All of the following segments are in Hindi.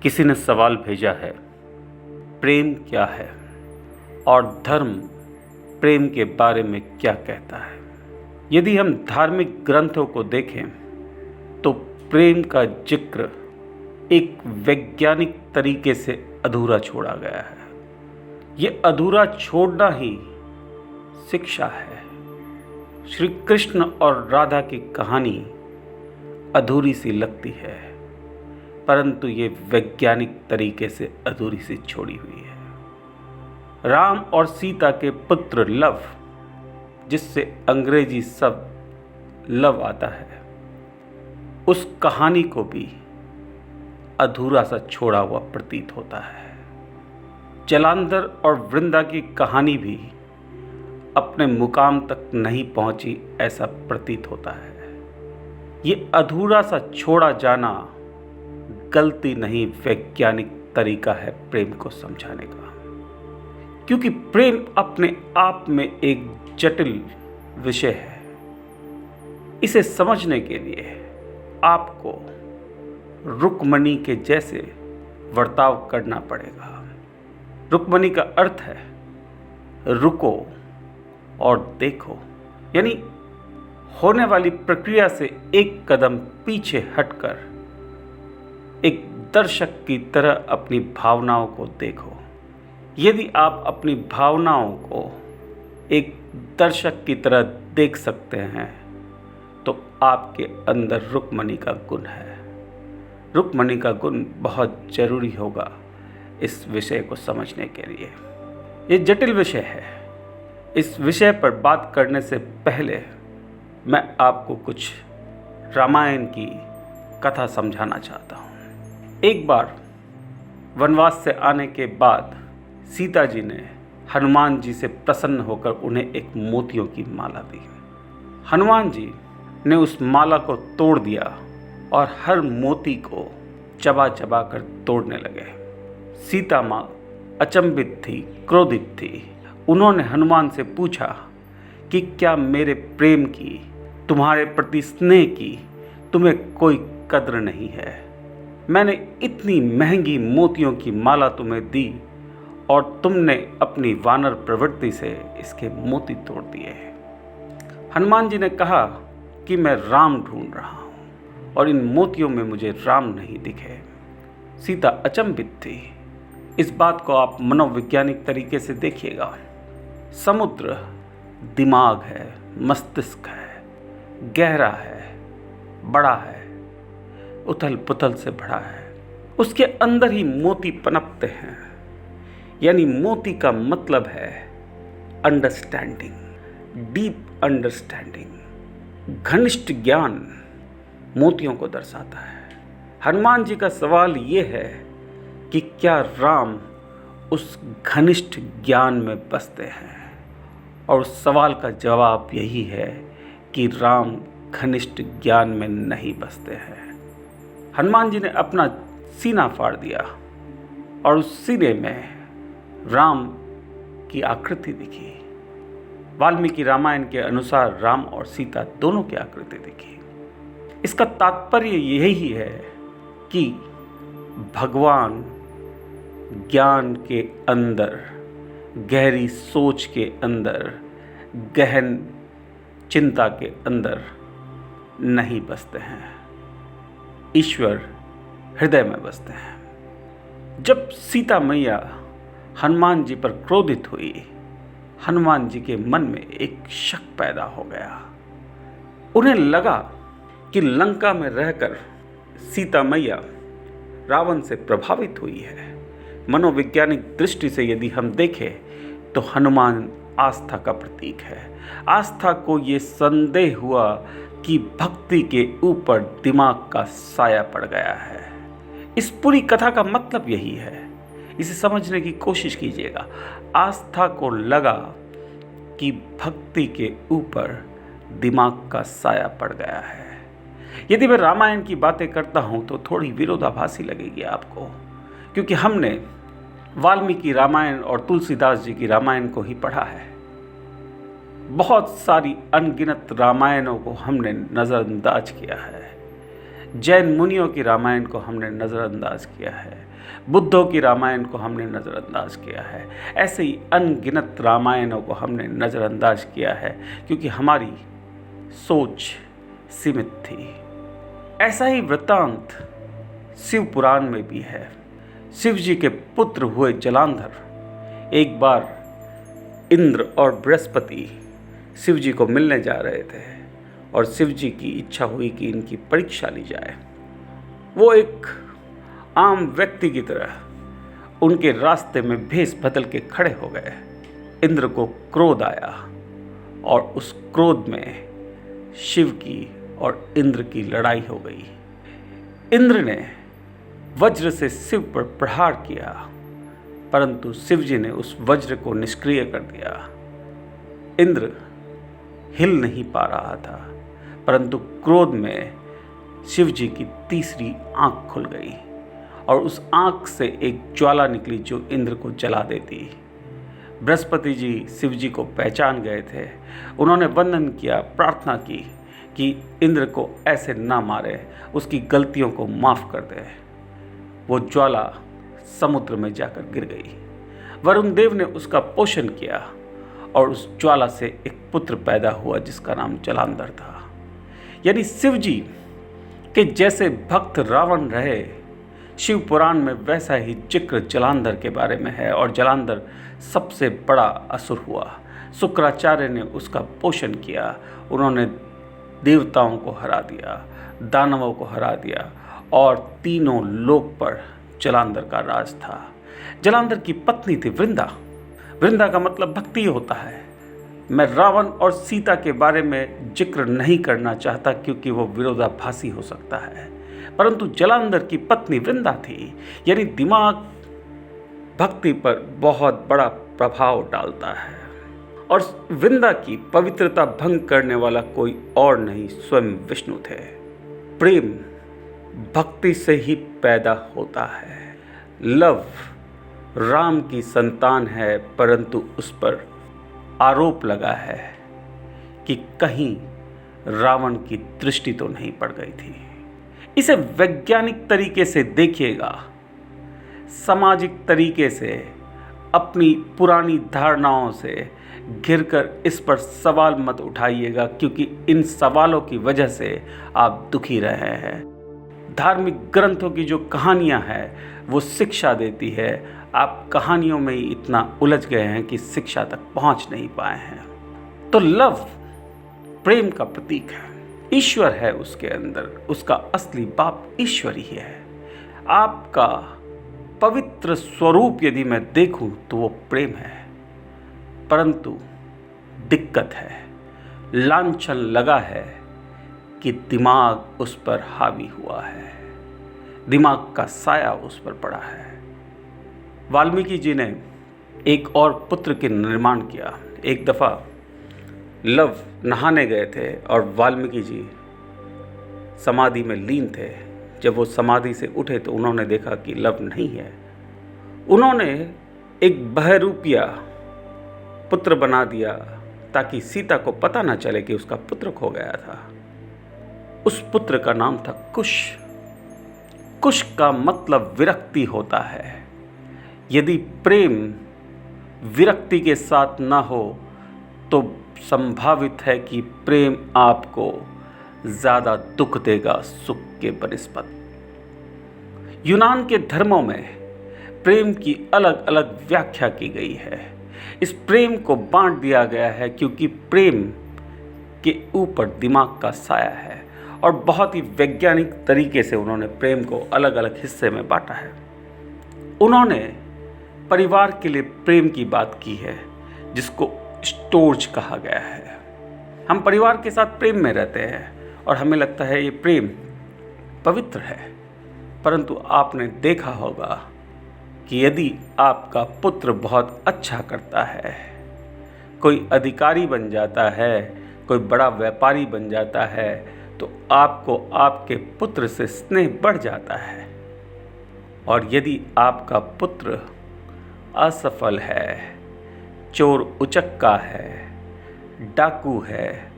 किसी ने सवाल भेजा है, प्रेम क्या है और धर्म प्रेम के बारे में क्या कहता है। यदि हम धार्मिक ग्रंथों को देखें तो प्रेम का जिक्र एक वैज्ञानिक तरीके से अधूरा छोड़ा गया है। ये अधूरा छोड़ना ही शिक्षा है। श्री कृष्ण और राधा की कहानी अधूरी सी लगती है, परंतु ये वैज्ञानिक तरीके से अधूरी सी छोड़ी हुई है। राम और सीता के पुत्र लव, जिससे अंग्रेजी शब्द लव आता है, उस कहानी को भी अधूरा सा छोड़ा हुआ प्रतीत होता है। जलांधर और वृंदा की कहानी भी अपने मुकाम तक नहीं पहुंची, ऐसा प्रतीत होता है। ये अधूरा सा छोड़ा जाना गलती नहीं, वैज्ञानिक तरीका है प्रेम को समझाने का। क्योंकि प्रेम अपने आप में एक जटिल विषय है। इसे समझने के लिए आपको रुक्मणी के जैसे वर्ताव करना पड़ेगा। रुक्मणी का अर्थ है रुको और देखो, यानी होने वाली प्रक्रिया से एक कदम पीछे हटकर एक दर्शक की तरह अपनी भावनाओं को देखो। यदि आप अपनी भावनाओं को एक दर्शक की तरह देख सकते हैं तो आपके अंदर रुक्मणी का गुण है। रुक्मणी का गुण बहुत जरूरी होगा इस विषय को समझने के लिए। ये जटिल विषय है। इस विषय पर बात करने से पहले मैं आपको कुछ रामायण की कथा समझाना चाहता हूँ। एक बार वनवास से आने के बाद सीता जी ने हनुमान जी से प्रसन्न होकर उन्हें एक मोतियों की माला दी। हनुमान जी ने उस माला को तोड़ दिया और हर मोती को चबा चबा कर तोड़ने लगे। सीता माँ अचंभित थी, क्रोधित थी। उन्होंने हनुमान से पूछा कि क्या मेरे प्रेम की, तुम्हारे प्रति स्नेह की तुम्हें कोई कद्र नहीं है? मैंने इतनी महंगी मोतियों की माला तुम्हें दी और तुमने अपनी वानर प्रवृत्ति से इसके मोती तोड़ दिए। हनुमान जी ने कहा कि मैं राम ढूंढ रहा हूँ और इन मोतियों में मुझे राम नहीं दिखे। सीता अचंभित थी। इस बात को आप मनोवैज्ञानिक तरीके से देखिएगा। समुद्र दिमाग है, मस्तिष्क है, गहरा है, बड़ा है, उथल पुथल से भरा है। उसके अंदर ही मोती पनपते हैं। यानी मोती का मतलब है अंडरस्टैंडिंग, डीप अंडरस्टैंडिंग, घनिष्ठ ज्ञान मोतियों को दर्शाता है। हनुमान जी का सवाल ये है कि क्या राम उस घनिष्ठ ज्ञान में बसते हैं? और उस सवाल का जवाब यही है कि राम घनिष्ठ ज्ञान में नहीं बसते हैं। हनुमान जी ने अपना सीना फाड़ दिया और उस सीने में राम की आकृति दिखी। वाल्मीकि रामायण के अनुसार राम और सीता दोनों की आकृति दिखी। इसका तात्पर्य यही है कि भगवान ज्ञान के अंदर, गहरी सोच के अंदर, गहन चिंता के अंदर नहीं बसते हैं। ईश्वर हृदय में बसते हैं। जब सीता मैया हनुमान जी पर क्रोधित हुई, हनुमान जी के मन में एक शक पैदा हो गया। उन्हें लगा कि लंका में रहकर सीता मैया रावण से प्रभावित हुई है। मनोवैज्ञानिक दृष्टि से यदि हम देखें तो हनुमान आस्था का प्रतीक है। आस्था को ये संदेह हुआ कि भक्ति के ऊपर दिमाग का साया पड़ गया है। इस पूरी कथा का मतलब यही है। इसे समझने की कोशिश कीजिएगा। आस्था को लगा कि भक्ति के ऊपर दिमाग का साया पड़ गया है। यदि मैं रामायण की बातें करता हूँ तो थोड़ी विरोधाभासी लगेगी आपको, क्योंकि हमने वाल्मीकि रामायण और तुलसीदास जी की रामायण को ही पढ़ा है। बहुत सारी अनगिनत रामायणों को हमने नज़रअंदाज किया है। जैन मुनियों की रामायण को हमने नज़रअंदाज किया है, बुद्धों की रामायण को हमने नज़रअंदाज किया है, ऐसे ही अनगिनत रामायणों को हमने नज़रअंदाज किया है क्योंकि हमारी सोच सीमित थी। ऐसा ही वृत्तांत शिव पुराण में भी है। शिव जी के पुत्र हुए जलांधर एक बार इंद्र और बृहस्पति शिव जी को मिलने जा रहे थे और शिव जी की इच्छा हुई कि इनकी परीक्षा ली जाए। वो एक आम व्यक्ति की तरह उनके रास्ते में भेष बदल के खड़े हो गए। इंद्र को क्रोध आया और उस क्रोध में शिव की और इंद्र की लड़ाई हो गई। इंद्र ने वज्र से शिव पर प्रहार किया, परंतु शिव जी ने उस वज्र को निष्क्रिय कर दिया। इंद्र हिल नहीं पा रहा था, परंतु क्रोध में शिव जी की तीसरी आंख खुल गई और उस आंख से एक ज्वाला निकली जो इंद्र को जला देती। बृहस्पति जी शिव जी को पहचान गए थे। उन्होंने वंदन किया, प्रार्थना की कि इंद्र को ऐसे ना मारे, उसकी गलतियों को माफ़ कर दे। वो ज्वाला समुद्र में जाकर गिर गई। वरुण देव ने उसका पोषण किया और उस ज्वाला से एक पुत्र पैदा हुआ जिसका नाम जलांधर था। यानी शिव जी के जैसे भक्त रावण रहे, शिव पुराण में वैसा ही जिक्र जलांधर के बारे में है और जलांधर सबसे बड़ा असुर हुआ। शुक्राचार्य ने उसका पोषण किया। उन्होंने देवताओं को हरा दिया, दानवों को हरा दिया और तीनों लोक पर जलांधर का राज था। जलांधर की पत्नी थी वृंदा। वृंदा का मतलब भक्ति होता है। मैं रावण और सीता के बारे में जिक्र नहीं करना चाहता क्योंकि वो विरोधाभासी हो सकता है, परंतु जलांधर की पत्नी वृंदा थी। यानी दिमाग भक्ति पर बहुत बड़ा प्रभाव डालता है और वृंदा की पवित्रता भंग करने वाला कोई और नहीं, स्वयं विष्णु थे। प्रेम भक्ति से ही पैदा होता है। लव राम की संतान है, परंतु उस पर आरोप लगा है कि कहीं रावण की दृष्टि तो नहीं पड़ गई थी। इसे वैज्ञानिक तरीके से देखिएगा, सामाजिक तरीके से, अपनी पुरानी धारणाओं से घिरकर इस पर सवाल मत उठाइएगा क्योंकि इन सवालों की वजह से आप दुखी रहे हैं। धार्मिक ग्रंथों की जो कहानियां हैं वो शिक्षा देती है। आप कहानियों में ही इतना उलझ गए हैं कि शिक्षा तक पहुंच नहीं पाए हैं। तो लव प्रेम का प्रतीक है, ईश्वर है उसके अंदर, उसका असली बाप ईश्वर ही है। आपका पवित्र स्वरूप यदि मैं देखूं तो वो प्रेम है, परंतु दिक्कत है, लांछन लगा है कि दिमाग उस पर हावी हुआ है, दिमाग का साया उस पर पड़ा है। वाल्मीकि जी ने एक और पुत्र के निर्माण किया। एक दफ़ा लव नहाने गए थे और वाल्मीकि जी समाधि में लीन थे। जब वो समाधि से उठे तो उन्होंने देखा कि लव नहीं है। उन्होंने एक बहरूपिया पुत्र बना दिया ताकि सीता को पता न चले कि उसका पुत्र खो गया था। उस पुत्र का नाम था कुश। कुश का मतलब विरक्ति होता है। यदि प्रेम विरक्ति के साथ न हो तो संभावित है कि प्रेम आपको ज़्यादा दुख देगा सुख के बनिस्बत। यूनान के धर्मों में प्रेम की अलग अलग व्याख्या की गई है। इस प्रेम को बांट दिया गया है क्योंकि प्रेम के ऊपर दिमाग का साया है और बहुत ही वैज्ञानिक तरीके से उन्होंने प्रेम को अलग अलग हिस्से में बांटा है। उन्होंने परिवार के लिए प्रेम की बात की है जिसको स्टोर्ज कहा गया है। हम परिवार के साथ प्रेम में रहते हैं और हमें लगता है ये प्रेम पवित्र है, परंतु आपने देखा होगा कि यदि आपका पुत्र बहुत अच्छा करता है, कोई अधिकारी बन जाता है, कोई बड़ा व्यापारी बन जाता है, तो आपको आपके पुत्र से स्नेह बढ़ जाता है। और यदि आपका पुत्र असफल है, चोर उचक्का है, डाकू है,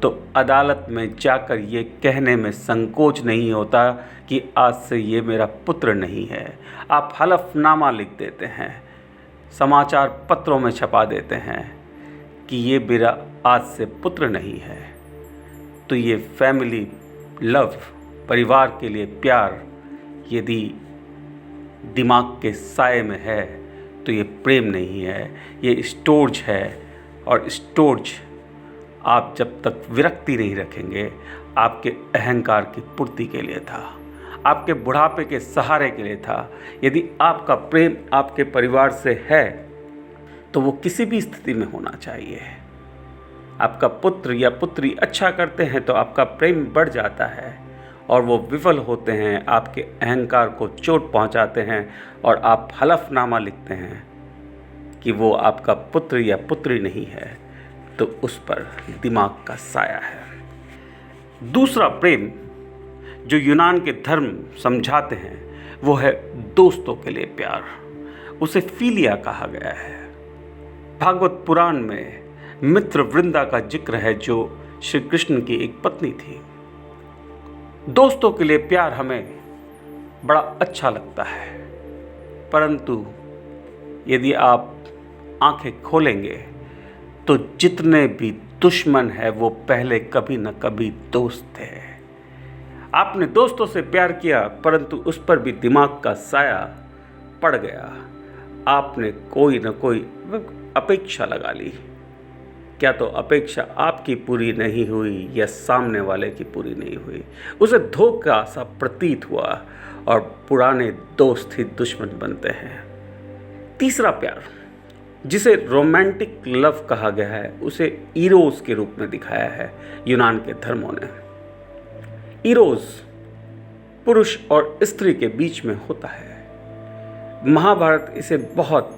तो अदालत में जाकर ये कहने में संकोच नहीं होता कि आज से ये मेरा पुत्र नहीं है। आप हलफनामा लिख देते हैं, समाचार पत्रों में छपा देते हैं कि ये मेरा आज से पुत्र नहीं है। तो ये फैमिली लव, परिवार के लिए प्यार यदि दिमाग के साए में है तो ये प्रेम नहीं है, ये स्टोर्ज है। और स्टोर्ज आप जब तक विरक्ति नहीं रखेंगे, आपके अहंकार की पूर्ति के लिए था, आपके बुढ़ापे के सहारे के लिए था। यदि आपका प्रेम आपके परिवार से है तो वो किसी भी स्थिति में होना चाहिए। आपका पुत्र या पुत्री अच्छा करते हैं तो आपका प्रेम बढ़ जाता है, और वो विफल होते हैं, आपके अहंकार को चोट पहुंचाते हैं, और आप हलफनामा लिखते हैं कि वो आपका पुत्र या पुत्री नहीं है, तो उस पर दिमाग का साया है। दूसरा प्रेम जो यूनान के धर्म समझाते हैं वो है दोस्तों के लिए प्यार। उसे फिलिया कहा गया है। भागवत पुराण में मित्र वृंदा का जिक्र है जो श्री कृष्ण की एक पत्नी थी। दोस्तों के लिए प्यार हमें बड़ा अच्छा लगता है, परंतु यदि आप आंखें खोलेंगे तो जितने भी दुश्मन है वो पहले कभी न कभी दोस्त थे। आपने दोस्तों से प्यार किया परंतु उस पर भी दिमाग का साया पड़ गया। आपने कोई न कोई अपेक्षा लगा ली। क्या तो अपेक्षा आपकी पूरी नहीं हुई या सामने वाले की पूरी नहीं हुई, उसे धोखा सा प्रतीत हुआ और पुराने दोस्त ही दुश्मन बनते हैं। तीसरा प्यार जिसे रोमांटिक लव कहा गया है उसे इरोस के रूप में दिखाया है यूनान के धर्मों ने। इरोस पुरुष और स्त्री के बीच में होता है। महाभारत इसे बहुत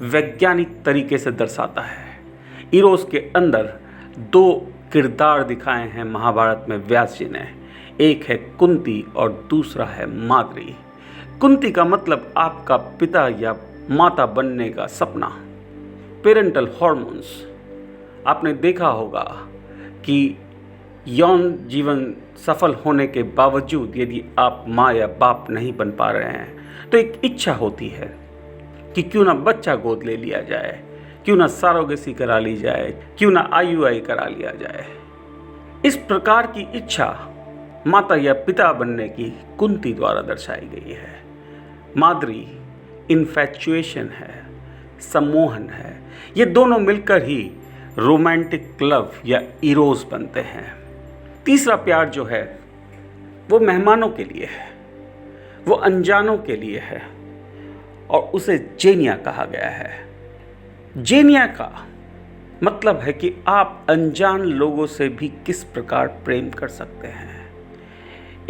वैज्ञानिक तरीके से दर्शाता है। इरोस के अंदर दो किरदार दिखाए हैं महाभारत में व्यास जी ने। एक है कुंती और दूसरा है माद्री। कुंती का मतलब आपका पिता या माता बनने का सपना, पेरेंटल हॉर्मोन्स। आपने देखा होगा कि यौन जीवन सफल होने के बावजूद यदि आप माँ या बाप नहीं बन पा रहे हैं तो एक इच्छा होती है कि क्यों ना बच्चा गोद ले लिया जाए, क्यों ना सरोगेसी करा ली जाए, क्यों ना IUI करा लिया जाए। इस प्रकार की इच्छा माता या पिता बनने की कुंती द्वारा दर्शाई गई है। माद्री इन्फैचुएशन है, सम्मोहन है। ये दोनों मिलकर ही रोमांटिक लव या इरोस बनते हैं। तीसरा प्यार जो है वो मेहमानों के लिए है, वो अनजानों के लिए है, और उसे जेनिया कहा गया है। जेनिया का मतलब है कि आप अनजान लोगों से भी किस प्रकार प्रेम कर सकते हैं।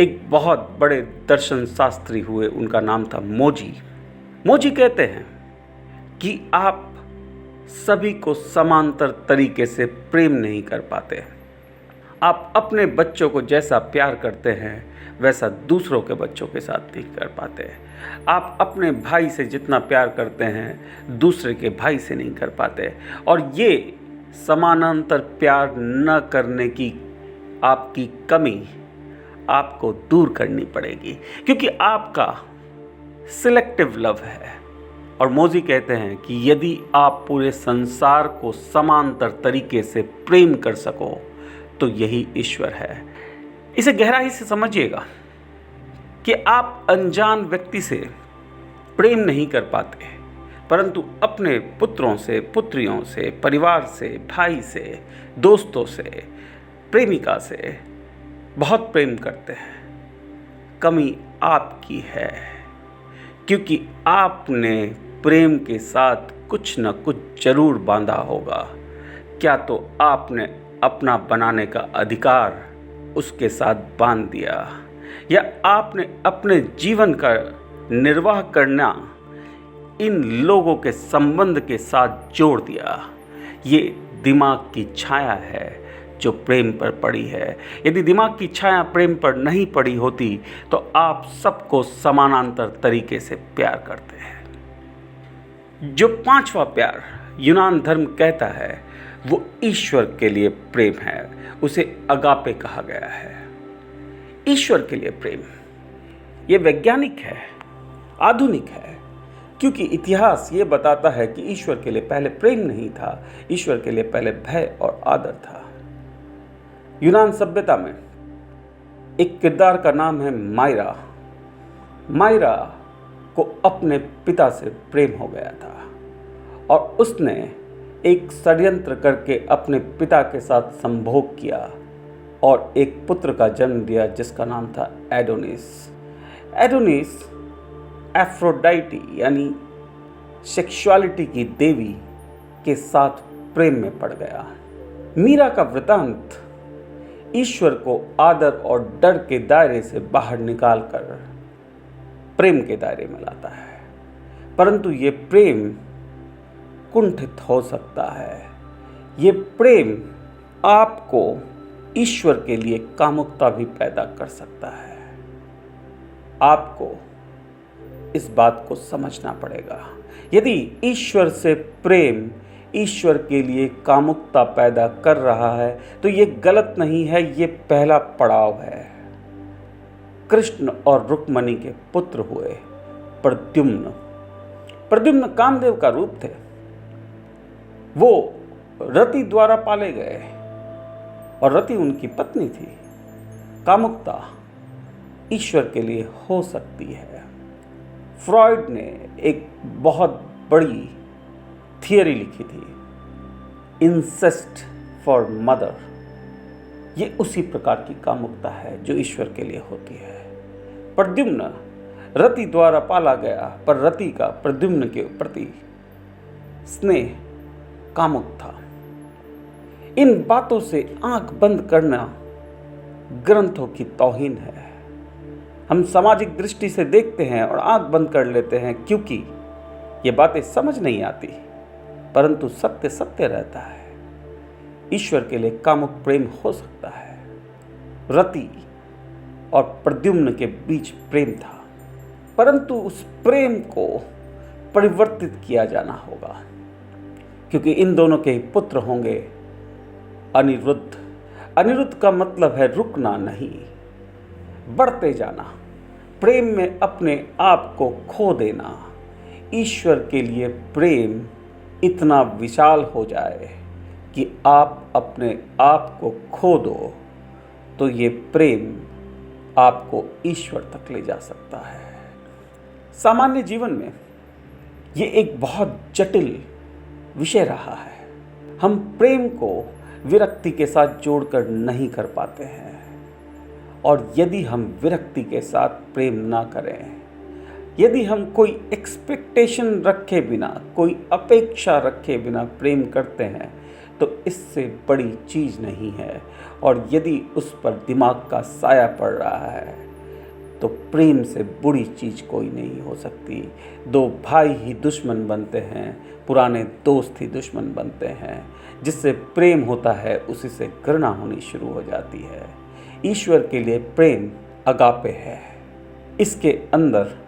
एक बहुत बड़े दर्शन शास्त्री हुए, उनका नाम था मोजी। मोजी कहते हैं कि आप सभी को समांतर तरीके से प्रेम नहीं कर पाते। आप अपने बच्चों को जैसा प्यार करते हैं वैसा दूसरों के बच्चों के साथ नहीं कर पाते। आप अपने भाई से जितना प्यार करते हैं दूसरे के भाई से नहीं कर पाते। और ये समानांतर प्यार न करने की आपकी कमी आपको दूर करनी पड़ेगी, क्योंकि आपका सिलेक्टिव लव है। और मोजी कहते हैं कि यदि आप पूरे संसार को समांतर तरीके से प्रेम कर सको तो यही ईश्वर है। इसे गहराई से समझिएगा कि आप अनजान व्यक्ति से प्रेम नहीं कर पाते, परंतु अपने पुत्रों से, पुत्रियों से, परिवार से, भाई से, दोस्तों से, प्रेमिका से बहुत प्रेम करते हैं। कमी आपकी है, क्योंकि आपने प्रेम के साथ कुछ न कुछ जरूर बांधा होगा। क्या तो आपने अपना बनाने का अधिकार उसके साथ बांध दिया, या आपने अपने जीवन का निर्वाह करना इन लोगों के संबंध के साथ जोड़ दिया। ये दिमाग की छाया है जो प्रेम पर पड़ी है। यदि दिमाग की छाया प्रेम पर नहीं पड़ी होती तो आप सबको समानांतर तरीके से प्यार करते हैं। जो पांचवा प्यार यूनान धर्म कहता है वो ईश्वर के लिए प्रेम है, उसे अगापे कहा गया है। ईश्वर के लिए प्रेम ये वैज्ञानिक है, आधुनिक है, क्योंकि इतिहास ये बताता है कि ईश्वर के लिए पहले प्रेम नहीं था, ईश्वर के लिए पहले भय और आदर था। यूनान सभ्यता में एक किरदार का नाम है मायरा। मायरा को अपने पिता से प्रेम हो गया था और उसने एक षड्यंत्र करके अपने पिता के साथ संभोग किया और एक पुत्र का जन्म दिया जिसका नाम था एडोनिस। एडोनिस एफ्रोडाइटी यानी सेक्सुअलिटी की देवी के साथ प्रेम में पड़ गया। मीरा का वृतांत ईश्वर को आदर और डर के दायरे से बाहर निकालकर प्रेम के दायरे में लाता है, परंतु ये प्रेम कुंठित हो सकता है। ये प्रेम आपको ईश्वर के लिए कामुकता भी पैदा कर सकता है। आपको इस बात को समझना पड़ेगा। यदि ईश्वर से प्रेम ईश्वर के लिए कामुकता पैदा कर रहा है तो ये गलत नहीं है, ये पहला पड़ाव है। कृष्ण और रुक्मणी के पुत्र हुए प्रद्युम्न। प्रद्युम्न कामदेव का रूप थे। वो रति द्वारा पाले गए और रति उनकी पत्नी थी। कामुकता ईश्वर के लिए हो सकती है। फ्रॉइड ने एक बहुत बड़ी थियरी लिखी थी, इंसेस्ट फॉर मदर। ये उसी प्रकार की कामुकता है जो ईश्वर के लिए होती है। प्रद्युम्न रति द्वारा पाला गया, पर रति का प्रद्युम्न के प्रति स्नेह कामुक था। इन बातों से आंख बंद करना ग्रंथों की तौहीन है। हम सामाजिक दृष्टि से देखते हैं और आंख बंद कर लेते हैं क्योंकि ये बातें समझ नहीं आती, परंतु सत्य सत्य रहता है। ईश्वर के लिए कामुक प्रेम हो सकता है। रति और प्रद्युम्न के बीच प्रेम था, परंतु उस प्रेम को परिवर्तित किया जाना होगा, क्योंकि इन दोनों के पुत्र होंगे अनिरुद्ध। अनिरुद्ध का मतलब है रुकना नहीं, बढ़ते जाना, प्रेम में अपने आप को खो देना। ईश्वर के लिए प्रेम इतना विशाल हो जाए कि आप अपने आप को खो दो, तो ये प्रेम आपको ईश्वर तक ले जा सकता है। सामान्य जीवन में ये एक बहुत जटिल विषय रहा है। हम प्रेम को विरक्ति के साथ जोड़कर नहीं कर पाते हैं, और यदि हम विरक्ति के साथ प्रेम ना करें, यदि हम कोई एक्सपेक्टेशन रखे बिना, कोई अपेक्षा रखे बिना प्रेम करते हैं तो इससे बड़ी चीज़ नहीं है। और यदि उस पर दिमाग का साया पड़ रहा है तो प्रेम से बुरी चीज़ कोई नहीं हो सकती। दो भाई ही दुश्मन बनते हैं, पुराने दोस्त ही दुश्मन बनते हैं। जिससे प्रेम होता है उसी से घृणा होनी शुरू हो जाती है। ईश्वर के लिए प्रेम अगापे है, इसके अंदर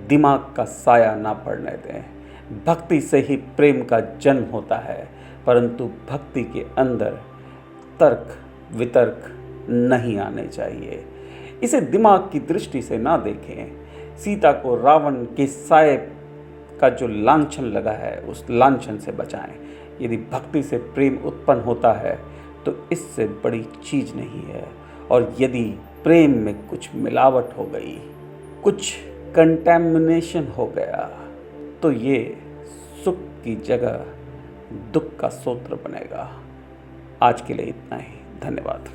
दिमाग का साया ना पड़ने दें। भक्ति से ही प्रेम का जन्म होता है, परंतु भक्ति के अंदर तर्क वितर्क नहीं आने चाहिए। इसे दिमाग की दृष्टि से ना देखें। सीता को रावण के साये का जो लांछन लगा है उस लांछन से बचाएं। यदि भक्ति से प्रेम उत्पन्न होता है तो इससे बड़ी चीज़ नहीं है। और यदि प्रेम में कुछ मिलावट हो गई, कुछ कंटैमिनेशन हो गया, तो ये सुख की जगह दुख का सूत्र बनेगा। आज के लिए इतना ही। धन्यवाद।